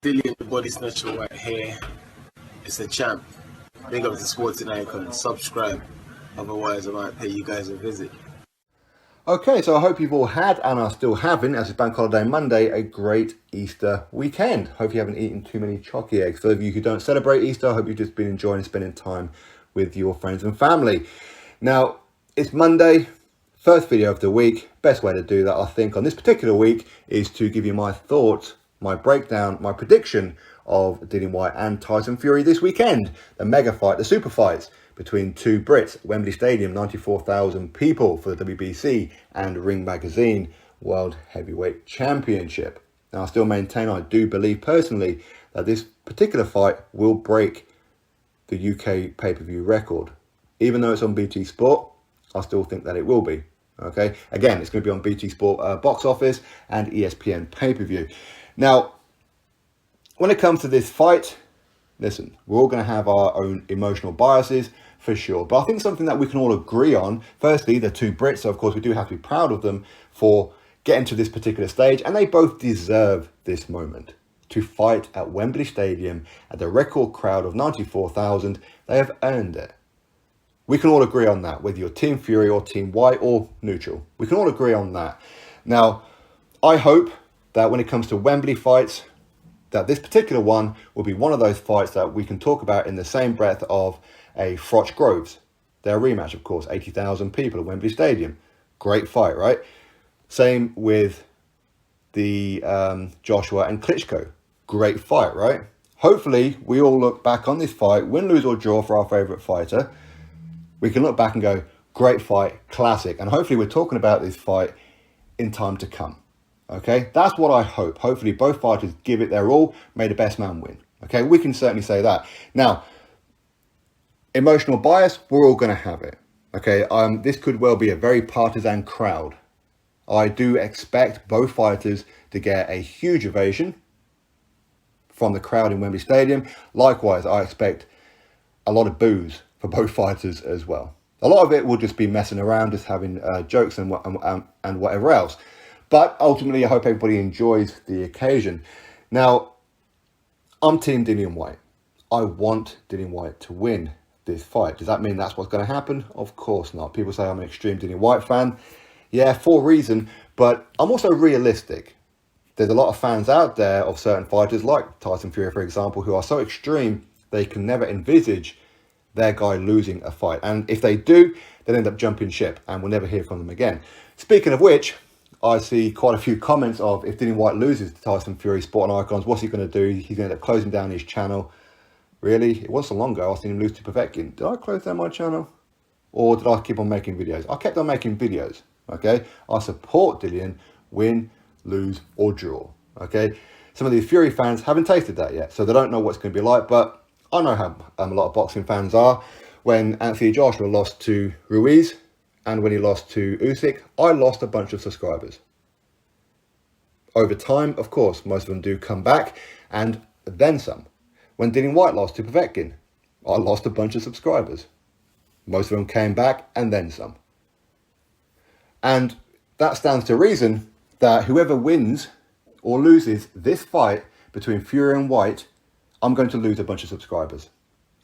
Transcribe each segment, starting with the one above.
Dillian the Body Snatcher White here. It's a champ. Big up to Sporting Icon. Subscribe. Otherwise, I might pay you guys a visit. Okay, so I hope you've all had, and are still having, as it's Bank Holiday Monday, a great Easter weekend. Hope you haven't eaten too many chocky eggs. For those of you who don't celebrate Easter, I hope you've just been enjoying spending time with your friends and family. Now, it's Monday, first video of the week. Best way to do that, I think, on this particular week is to give you my thoughts, my breakdown, my prediction of Dillian Whyte and Tyson Fury this weekend. The mega fight, the super fights between two Brits at Wembley Stadium, 94,000 people for the WBC and Ring Magazine World Heavyweight Championship. Now, I still maintain, I do believe personally, that this particular fight will break the UK pay-per-view record. Even though it's on BT Sport, I still think that it will be. Okay, again, it's going to be on BT Sport box office and ESPN pay-per-view. Now, when it comes to this fight, listen, we're all going to have our own emotional biases for sure. But I think something that we can all agree on, firstly, they're two Brits, so of course we do have to be proud of them for getting to this particular stage. And they both deserve this moment to fight at Wembley Stadium at the record crowd of 94,000. They have earned it. We can all agree on that, whether you're Team Fury or Team White or neutral. We can all agree on that. Now, I hope that when it comes to Wembley fights, that this particular one will be one of those fights that we can talk about in the same breath of a Froch Groves. Their rematch, of course, 80,000 people at Wembley Stadium. Great fight, right? Same with the Joshua and Klitschko. Great fight, right? Hopefully, we all look back on this fight, win, lose or draw for our favourite fighter. We can look back and go, great fight, classic. And hopefully we're talking about this fight in time to come. Okay, that's what I hope. Hopefully both fighters give it their all, may the best man win. Okay, we can certainly say that. Now, emotional bias, we're all going to have it. Okay, this could well be a very partisan crowd. I do expect both fighters to get a huge ovation from the crowd in Wembley Stadium. Likewise, I expect a lot of boos for both fighters as well. A lot of it will just be messing around, just having jokes and whatever else. But ultimately, I hope everybody enjoys the occasion. Now, I'm Team Dillian Whyte. I want Dillian Whyte to win this fight. Does that mean that's what's going to happen? Of course not. People say I'm an extreme Dillian Whyte fan. Yeah, for a reason. But I'm also realistic. There's a lot of fans out there of certain fighters, like Tyson Fury, for example, who are so extreme they can never envisage their guy losing a fight. And if they do, they'll end up jumping ship and we'll never hear from them again. Speaking of which, I see quite a few comments of, if Dillian Whyte loses to Tyson Fury, Sporting Icons, what's he going to do? He's going to end up closing down his channel. Really? It wasn't so long ago I seen him lose to Povetkin. Did I close down my channel? Or did I keep on making videos? I kept on making videos, okay? I support Dillian, win, lose, or draw, okay? Some of these Fury fans haven't tasted that yet, so they don't know what it's going to be like, but I know how a lot of boxing fans are. When Anthony Joshua lost to Ruiz, and when he lost to Usyk, I lost a bunch of subscribers. Over time, of course, most of them do come back, and then some. When Dillian Whyte lost to Povetkin, I lost a bunch of subscribers. Most of them came back, and then some. And that stands to reason that whoever wins or loses this fight between Fury and Whyte, I'm going to lose a bunch of subscribers.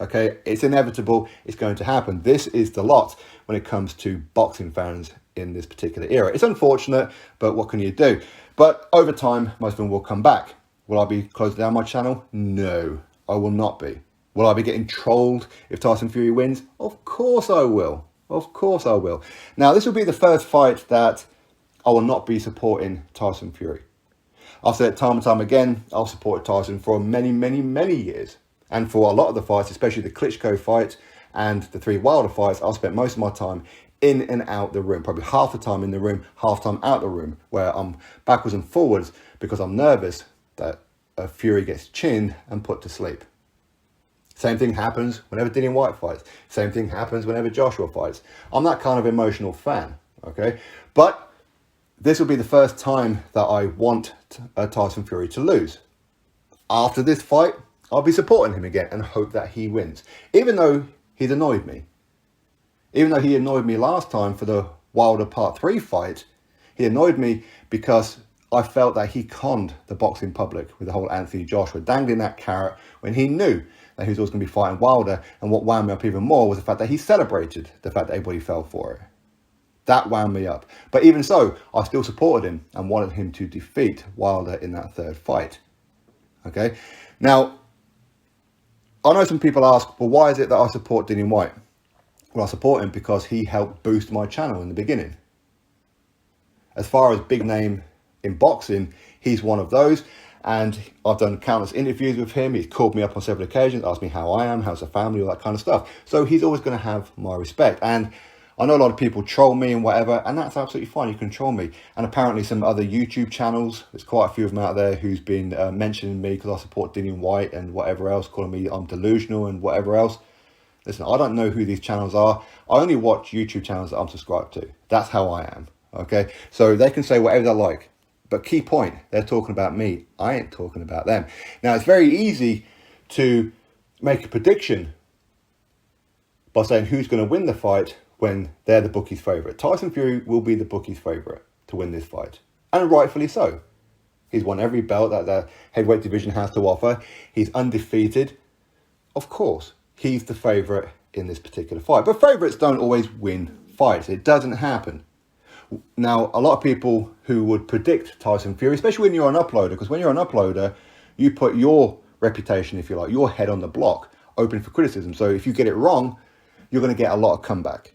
Okay, it's inevitable, it's going to happen. This is the lot when it comes to boxing fans in this particular era. It's unfortunate, but what can you do? But over time, most of them will come back. Will I be closing down my channel? No, I will not be. Will I be getting trolled if Tyson Fury wins? Of course I will. Of course I will. Now, this will be the first fight that I will not be supporting Tyson Fury. I've said it time and time again, I've supported Tyson for many, many, many years. And for a lot of the fights, especially the Klitschko fight and the three Wilder fights, I've spent most of my time in and out the room. Probably half the time in the room, half the time out the room, where I'm backwards and forwards because I'm nervous that a Fury gets chinned and put to sleep. Same thing happens whenever Dillian Whyte fights. Same thing happens whenever Joshua fights. I'm that kind of emotional fan, okay? But this will be the first time that I want Tyson Fury to lose. After this fight, I'll be supporting him again and hope that he wins. Even though he's annoyed me. Even though he annoyed me last time for the Wilder Part 3 fight, he annoyed me because I felt that he conned the boxing public with the whole Anthony Joshua, dangling that carrot when he knew that he was always going to be fighting Wilder. And what wound me up even more was the fact that he celebrated the fact that everybody fell for it. That wound me up. But even so, I still supported him and wanted him to defeat Wilder in that third fight. Okay? Now, I know some people ask, well, why is it that I support Dillian Whyte? Well, I support him because he helped boost my channel in the beginning. As far as big name in boxing, he's one of those. And I've done countless interviews with him. He's called me up on several occasions, asked me how I am, how's the family, all that kind of stuff. So he's always going to have my respect. And I know a lot of people troll me and whatever, and that's absolutely fine. You can troll me. And apparently some other YouTube channels, there's quite a few of them out there who's been mentioning me because I support Dillian Whyte and whatever else, calling me I'm delusional and whatever else. Listen, I don't know who these channels are. I only watch YouTube channels that I'm subscribed to. That's how I am, okay? So they can say whatever they like. But key point, they're talking about me. I ain't talking about them. Now, it's very easy to make a prediction by saying who's going to win the fight when they're the bookie's favourite. Tyson Fury will be the bookie's favourite to win this fight. And rightfully so. He's won every belt that the heavyweight division has to offer. He's undefeated. Of course, he's the favourite in this particular fight. But favourites don't always win fights. It doesn't happen. Now, a lot of people who would predict Tyson Fury, especially when you're an uploader, because when you're an uploader, you put your reputation, if you like, your head on the block, open for criticism. So if you get it wrong, you're going to get a lot of comeback.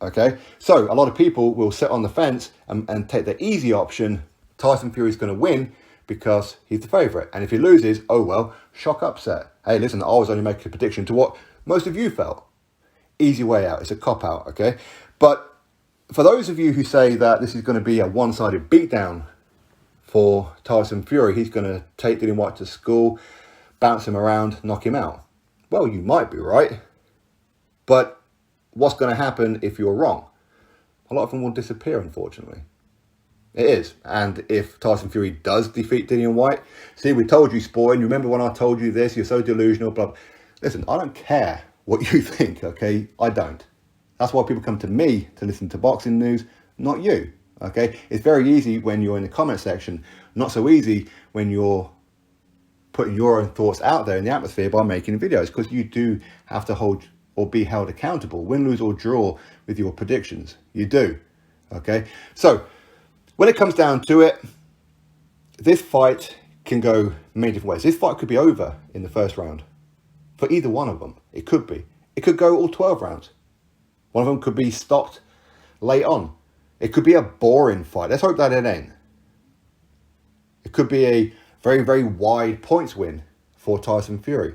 Okay? So a lot of people will sit on the fence and take the easy option. Tyson Fury's going to win because he's the favourite. And if he loses, oh well, shock upset. Hey, listen, I was only making a prediction to what most of you felt. Easy way out. It's a cop-out, okay? But for those of you who say that this is going to be a one-sided beatdown for Tyson Fury, he's going to take Dillian Whyte to school, bounce him around, knock him out. Well, you might be right. But what's going to happen if you're wrong? A lot of them will disappear, unfortunately. It is. And if Tyson Fury does defeat Dillian Whyte, see, we told you, Sporting, remember when I told you this, you're so delusional, blah, blah. Listen, I don't care what you think, okay? I don't. That's why people come to me to listen to boxing news, not you, okay? It's very easy when you're in the comment section, not so easy when you're putting your own thoughts out there in the atmosphere by making videos, because you do have to hold or be held accountable, win, lose or draw with your predictions. You do, okay? So when it comes down to it, this fight can go many different ways. This fight could be over in the first round for either one of them. It could be. It could go all 12 rounds. One of them could be stopped late on. It could be a boring fight. Let's hope that it ain't. It could be a very, very wide points win for Tyson Fury.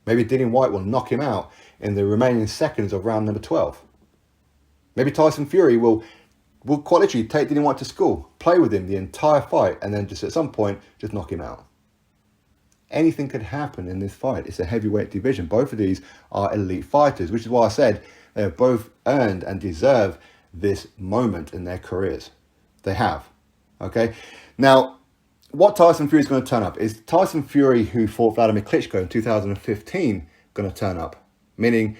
Maybe Dillian Whyte will knock him out in the remaining seconds of round number 12. Maybe Tyson Fury will quite literally take Dillian Whyte to school, play with him the entire fight, and then just at some point, just knock him out. Anything could happen in this fight. It's a heavyweight division. Both of these are elite fighters, which is why I said they have both earned and deserve this moment in their careers. They have. Okay? Now, what Tyson Fury is going to turn up? Is Tyson Fury, who fought Vladimir Klitschko in 2015, going to turn up? Meaning,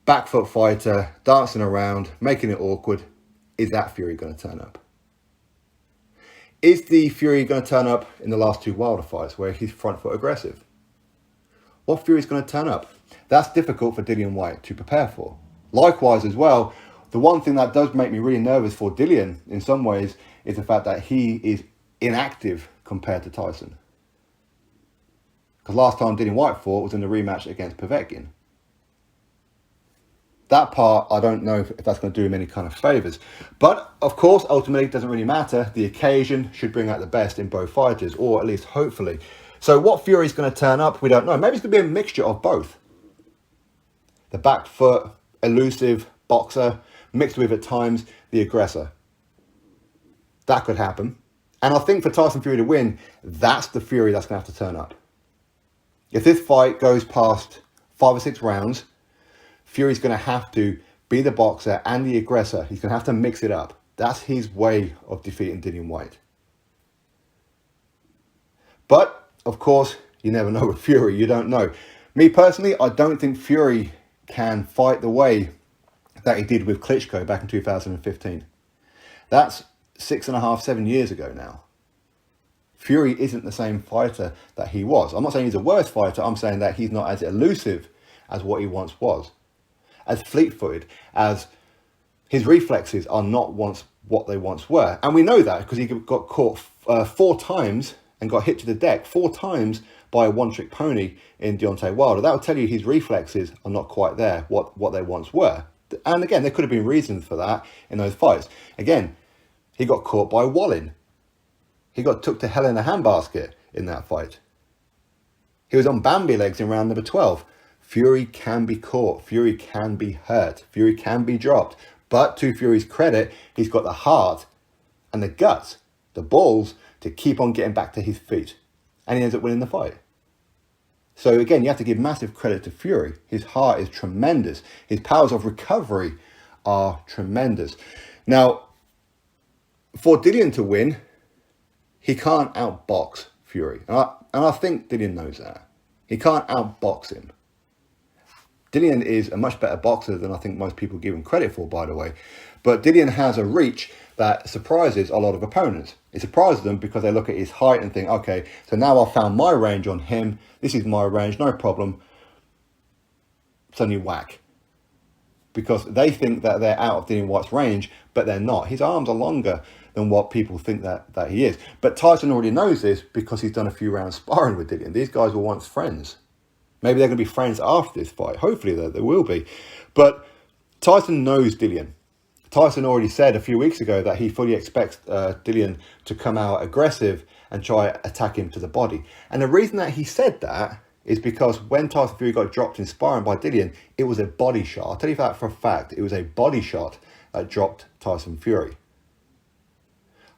back foot fighter, dancing around, making it awkward. Is that Fury going to turn up? Is the Fury going to turn up in the last two Wilder fights where he's front foot aggressive? What Fury is going to turn up? That's difficult for Dillian Whyte to prepare for. Likewise as well, the one thing that does make me really nervous for Dillian in some ways is the fact that he is inactive compared to Tyson. Because last time Dillian Whyte fought was in the rematch against Povetkin. That part, I don't know if that's going to do him any kind of favours. But, of course, ultimately, it doesn't really matter. The occasion should bring out the best in both fighters, or at least hopefully. So what Fury's going to turn up, we don't know. Maybe it's going to be a mixture of both. The back foot, elusive boxer, mixed with, at times, the aggressor. That could happen. And I think for Tyson Fury to win, that's the Fury that's going to have to turn up. If this fight goes past 5 or 6 rounds, Fury's going to have to be the boxer and the aggressor. He's going to have to mix it up. That's his way of defeating Dillian Whyte. But, of course, you never know with Fury. You don't know. Me personally, I don't think Fury can fight the way that he did with Klitschko back in 2015. That's 6.5, 7 years ago now. Fury isn't the same fighter that he was. I'm not saying he's a worse fighter. I'm saying that he's not as elusive as what he once was, as fleet-footed, as his reflexes are not once what they once were. And we know that because he got caught 4 times and got hit to the deck 4 times by a one-trick pony in Deontay Wilder. That will tell you his reflexes are not quite there, what they once were. And again, there could have been reasons for that in those fights. Again, he got caught by Wallin. He got took to hell in a handbasket in that fight. He was on Bambi legs in round number 12. Fury can be caught. Fury can be hurt. Fury can be dropped. But to Fury's credit, he's got the heart and the guts, the balls, to keep on getting back to his feet. And he ends up winning the fight. So again, you have to give massive credit to Fury. His heart is tremendous. His powers of recovery are tremendous. Now, for Dillian to win, he can't outbox Fury. And I think Dillian knows that. He can't outbox him. Dillian is a much better boxer than I think most people give him credit for, by the way. But Dillian has a reach that surprises a lot of opponents. It surprises them because they look at his height and think, okay, so now I've found my range on him. This is my range, no problem. Suddenly whack. Because they think that they're out of Dillian Whyte's range, but they're not. His arms are longer than what people think that he is. But Tyson already knows this because he's done a few rounds sparring with Dillian. These guys were once friends. Maybe they're going to be friends after this fight. Hopefully they will be. But Tyson knows Dillian. Tyson already said a few weeks ago that he fully expects Dillian to come out aggressive and try attack him to the body. And the reason that he said that is because when Tyson Fury got dropped in sparring by Dillian, it was a body shot. I'll tell you that for a fact. It was a body shot that dropped Tyson Fury.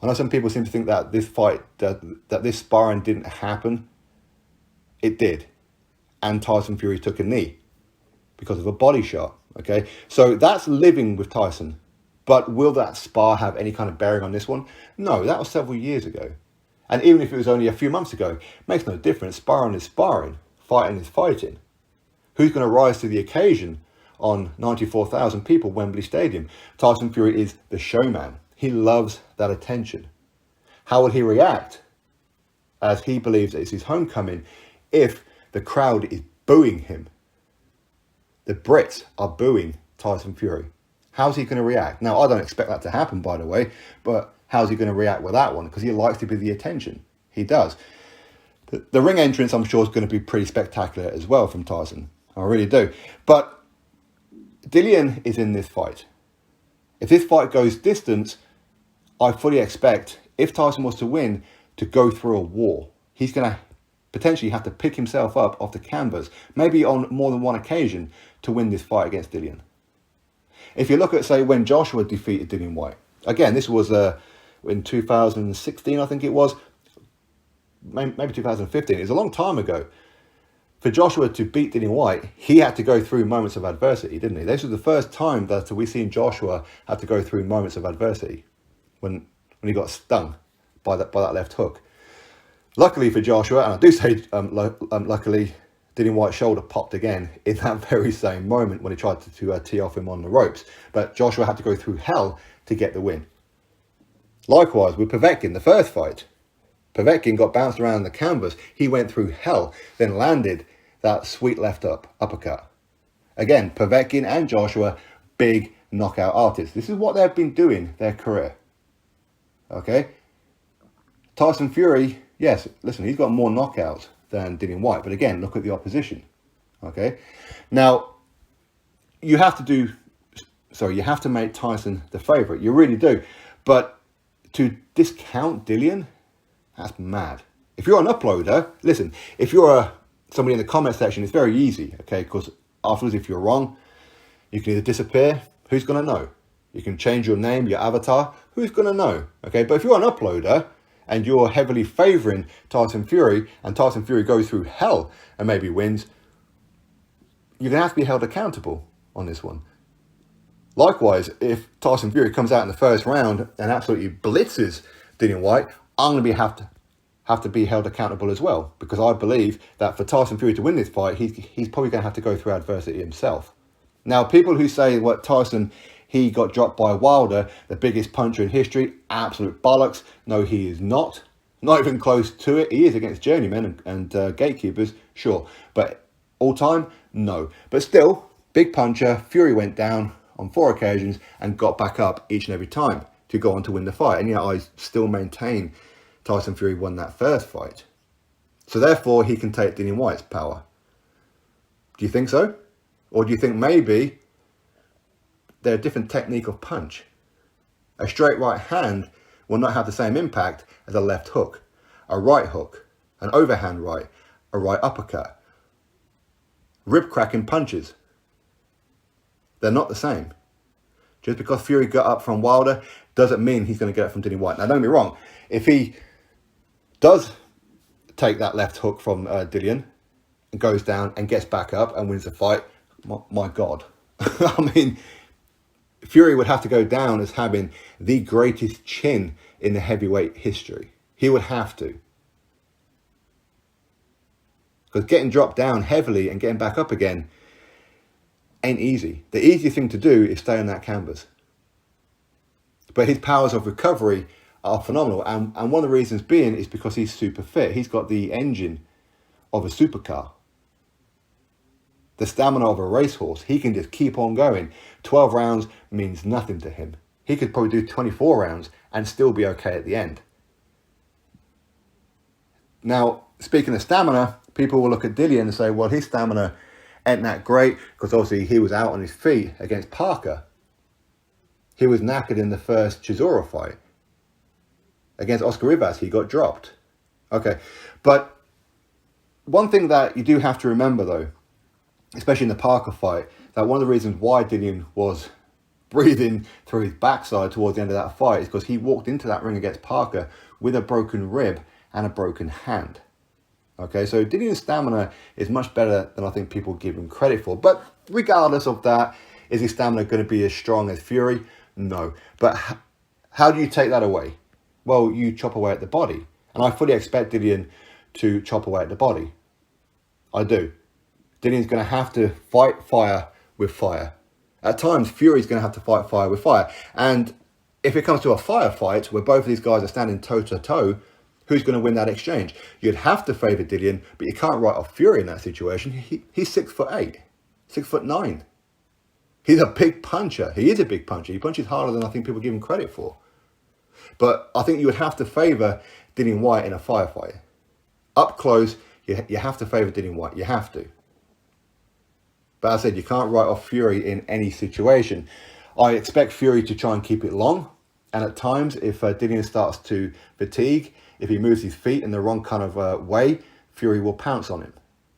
I know some people seem to think that this fight, that this sparring didn't happen. It did. And Tyson Fury took a knee because of a body shot. Okay, so that's living with Tyson. But will that spar have any kind of bearing on this one? No, that was several years ago. And even if it was only a few months ago, it makes no difference. Sparring is sparring. Fighting is fighting. Who's going to rise to the occasion on 94,000 people, Wembley Stadium? Tyson Fury is the showman. He loves that attention. How will he react as he believes it's his homecoming if the crowd is booing him? The Brits are booing Tyson Fury. How's he going to react? Now, I don't expect that to happen, by the way, but how's he going to react with that one? Because he likes to be the attention. He does. The ring entrance, I'm sure, is going to be pretty spectacular as well from Tyson. I really do. But Dillian is in this fight. If this fight goes distance, I fully expect, if Tyson was to win, to go through a wall. He's going to potentially have to pick himself up off the canvas, maybe on more than one occasion, to win this fight against Dillian. If you look at, say, when Joshua defeated Dillian Whyte, again, this was in 2016, I think it was, maybe 2015, it was a long time ago. For Joshua to beat Dillian Whyte, he had to go through moments of adversity, didn't he? This was the first time that we've seen Joshua have to go through moments of adversity when he got stung by that left hook. Luckily for Joshua, and I do say luckily, Dillian Whyte's shoulder popped again in that very same moment when he tried to tee off him on the ropes. But Joshua had to go through hell to get the win. Likewise with Povetkin, the first fight. Povetkin got bounced around the canvas. He went through hell, then landed that sweet left uppercut. Again, Povetkin and Joshua, big knockout artists. This is what they've been doing their career. Okay? Tyson Fury, yes, listen, he's got more knockouts than Dillian Whyte. But again, look at the opposition. Okay? Now, you have to make Tyson the favourite. You really do. But to discount Dillian, that's mad. If you're an uploader, listen, if you're somebody in the comment section, it's very easy, okay? Because afterwards, if you're wrong, you can either disappear. Who's going to know? You can change your name, your avatar. Who's going to know? Okay? But if you're an uploader and you're heavily favouring Tyson Fury, and Tyson Fury goes through hell and maybe wins, you're going to have to be held accountable on this one. Likewise, if Tyson Fury comes out in the first round and absolutely blitzes Dillian Whyte, I'm going to have to be held accountable as well, because I believe that for Tyson Fury to win this fight, he's probably going to have to go through adversity himself. Now, people who say what Tyson, he got dropped by Wilder, the biggest puncher in history, absolute bollocks. No, he is not. Not even close to it. He is against journeymen and gatekeepers, sure. But all time, no. But still, big puncher. Fury went down on 4 occasions and got back up each and every time to go on to win the fight. And yet I still maintain Tyson Fury won that first fight. So therefore, he can take Dillian Whyte's power. Do you think so? Or do you think maybe they're a different technique of punch? A straight right hand will not have the same impact as a left hook, a right hook, an overhand right, a right uppercut. Rib cracking punches. They're not the same. Just because Fury got up from Wilder doesn't mean he's going to get it from Dillian Whyte. Now don't get me wrong, if he does take that left hook from Dillian and goes down and gets back up and wins the fight, my God. I mean, Fury would have to go down as having the greatest chin in the heavyweight history. He would have to. Because getting dropped down heavily and getting back up again ain't easy. The easiest thing to do is stay on that canvas. But his powers of recovery are phenomenal. And one of the reasons being is because he's super fit. He's got the engine of a supercar. The stamina of a racehorse. He can just keep on going. 12 rounds means nothing to him. He could probably do 24 rounds and still be okay at the end. Now, speaking of stamina, people will look at Dillian and say, well, his stamina ain't that great because obviously he was out on his feet against Parker. He was knackered in the first Chisora fight. Against Oscar Rivas, he got dropped. Okay, but one thing that you do have to remember though, especially in the Parker fight, that one of the reasons why Dillian was breathing through his backside towards the end of that fight is because he walked into that ring against Parker with a broken rib and a broken hand. Okay, so Dillian's stamina is much better than I think people give him credit for. But regardless of that, is his stamina going to be as strong as Fury? No. But how do you take that away? Well, you chop away at the body. And I fully expect Dillian to chop away at the body. I do. Dillian's going to have to fight fire with fire. At times, Fury's going to have to fight fire with fire. And if it comes to a firefight where both of these guys are standing toe-to-toe, who's going to win that exchange? You'd have to favour Dillian, but you can't write off Fury in that situation. He's 6'8", 6'9". He's a big puncher. He is a big puncher. He punches harder than I think people give him credit for. But I think you would have to favour Dillian Whyte in a firefight. Up close, you have to favour Dillian Whyte. You have to. But as I said, you can't write off Fury in any situation. I expect Fury to try and keep it long. And at times, if Dillian starts to fatigue, if he moves his feet in the wrong kind of way, Fury will pounce on him.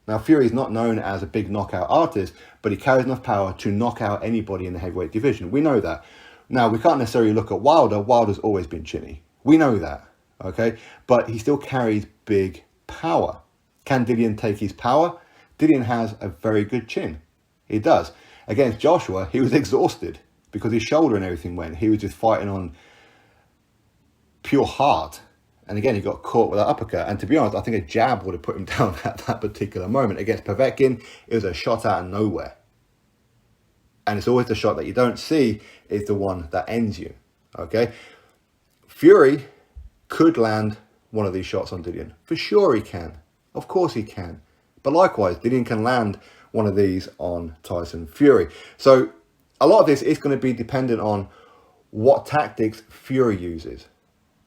Now, Fury is not known as a big knockout artist, but he carries enough power to knock out anybody in the heavyweight division. We know that. Now, we can't necessarily look at Wilder. Wilder's always been chinny. We know that, okay? But he still carries big power. Can Dillian take his power? Dillian has a very good chin. He does. Against Joshua, he was exhausted because his shoulder and everything went. He was just fighting on pure heart. And again, he got caught with that uppercut. And to be honest, I think a jab would have put him down at that particular moment. Against Povetkin, it was a shot out of nowhere. And it's always the shot that you don't see is the one that ends you. Okay? Fury could land one of these shots on Dillian. For sure he can. Of course he can. But likewise, Dillian can land one of these on Tyson Fury. So a lot of this is going to be dependent on what tactics Fury uses.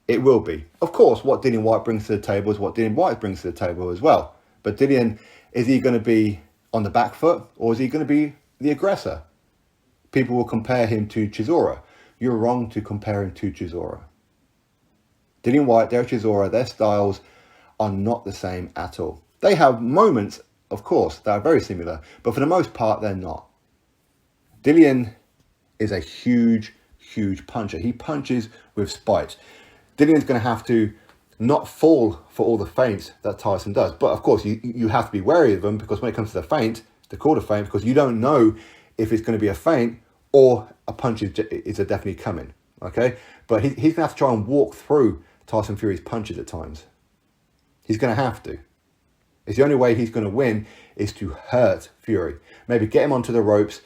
It will be. Of course, what Dillian Whyte brings to the table is what Dillian Whyte brings to the table as well. But Dillian, is he going to be on the back foot or is he going to be the aggressor? People will compare him to Chisora. You're wrong to compare him to Chisora. Dillian Whyte, Derek Chisora, their styles are not the same at all. They have moments, of course, that are very similar, but for the most part, they're not. Dillian is a huge, huge puncher. He punches with spite. Dillian's going to have to not fall for all the feints that Tyson does. But of course, you have to be wary of them because when it comes to the feint, the quarter feint, because you don't know if it's going to be a feint or a punch is definitely coming. Okay? But he's going to have to try and walk through Tyson Fury's punches at times. He's going to have to. It's the only way he's going to win is to hurt Fury. Maybe get him onto the ropes,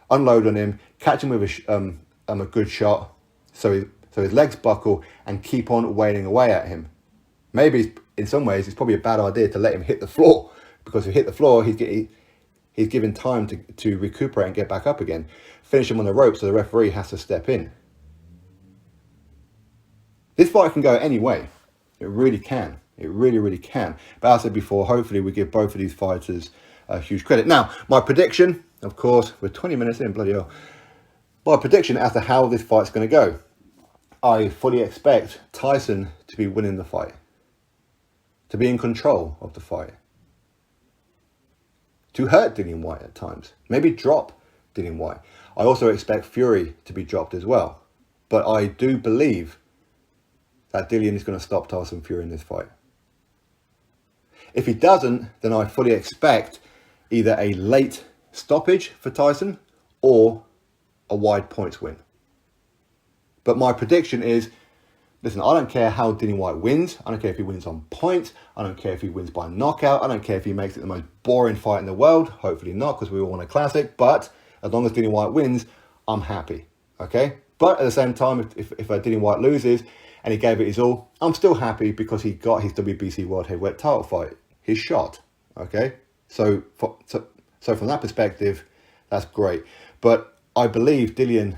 unload on him, catch him with a good shot so his legs buckle and keep on wailing away at him. Maybe in some ways it's probably a bad idea to let him hit the floor, because if he hit the floor, he's given time to recuperate and get back up again. Finish him on the rope, so the referee has to step in. This fight can go any way. It really can. It really, really can. But as I said before, hopefully we give both of these fighters huge credit. Now, my prediction, of course, we're 20 minutes in, bloody hell. My prediction as to how this fight's going to go. I fully expect Tyson to be winning the fight, to be in control of the fight, to hurt Dillian Whyte at times, maybe drop Dillian Whyte. I also expect Fury to be dropped as well. But I do believe that Dillian is going to stop Tyson Fury in this fight. If he doesn't, then I fully expect either a late stoppage for Tyson or a wide points win. But my prediction is, listen, I don't care how Dillian Whyte wins. I don't care if he wins on points. I don't care if he wins by knockout. I don't care if he makes it the most boring fight in the world. Hopefully not, because we all want a classic. But as long as Dillian Whyte wins, I'm happy. Okay? But at the same time, if Dillian Whyte loses and he gave it his all, I'm still happy because he got his WBC World Heavyweight title fight. His shot. Okay? So from that perspective, that's great. But I believe Dillian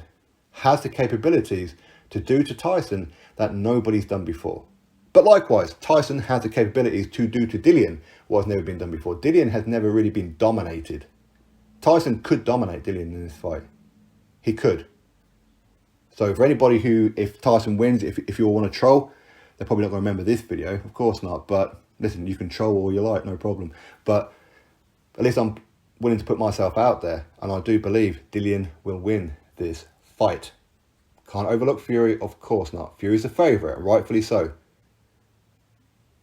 has the capabilities to do to Tyson that nobody's done before. But likewise, Tyson has the capabilities to do to Dillian what has never been done before. Dillian has never really been dominated. Tyson could dominate Dillian in this fight. He could. So for anybody who, if Tyson wins, if you all want to troll, they're probably not going to remember this video. Of course not. But listen, you can troll all you like, no problem. But at least I'm willing to put myself out there. And I do believe Dillian will win this fight. Can't overlook Fury, of course not. Fury's the favourite, rightfully so.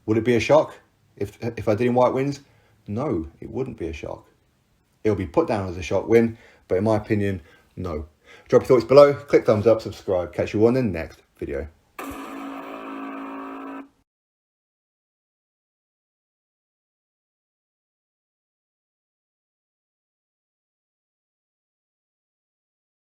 Would it be a shock if Dillian Whyte wins? No, it wouldn't be a shock. It'll be put down as a shock win, but in my opinion, no. Drop your thoughts below, click thumbs up, subscribe. Catch you on the next video.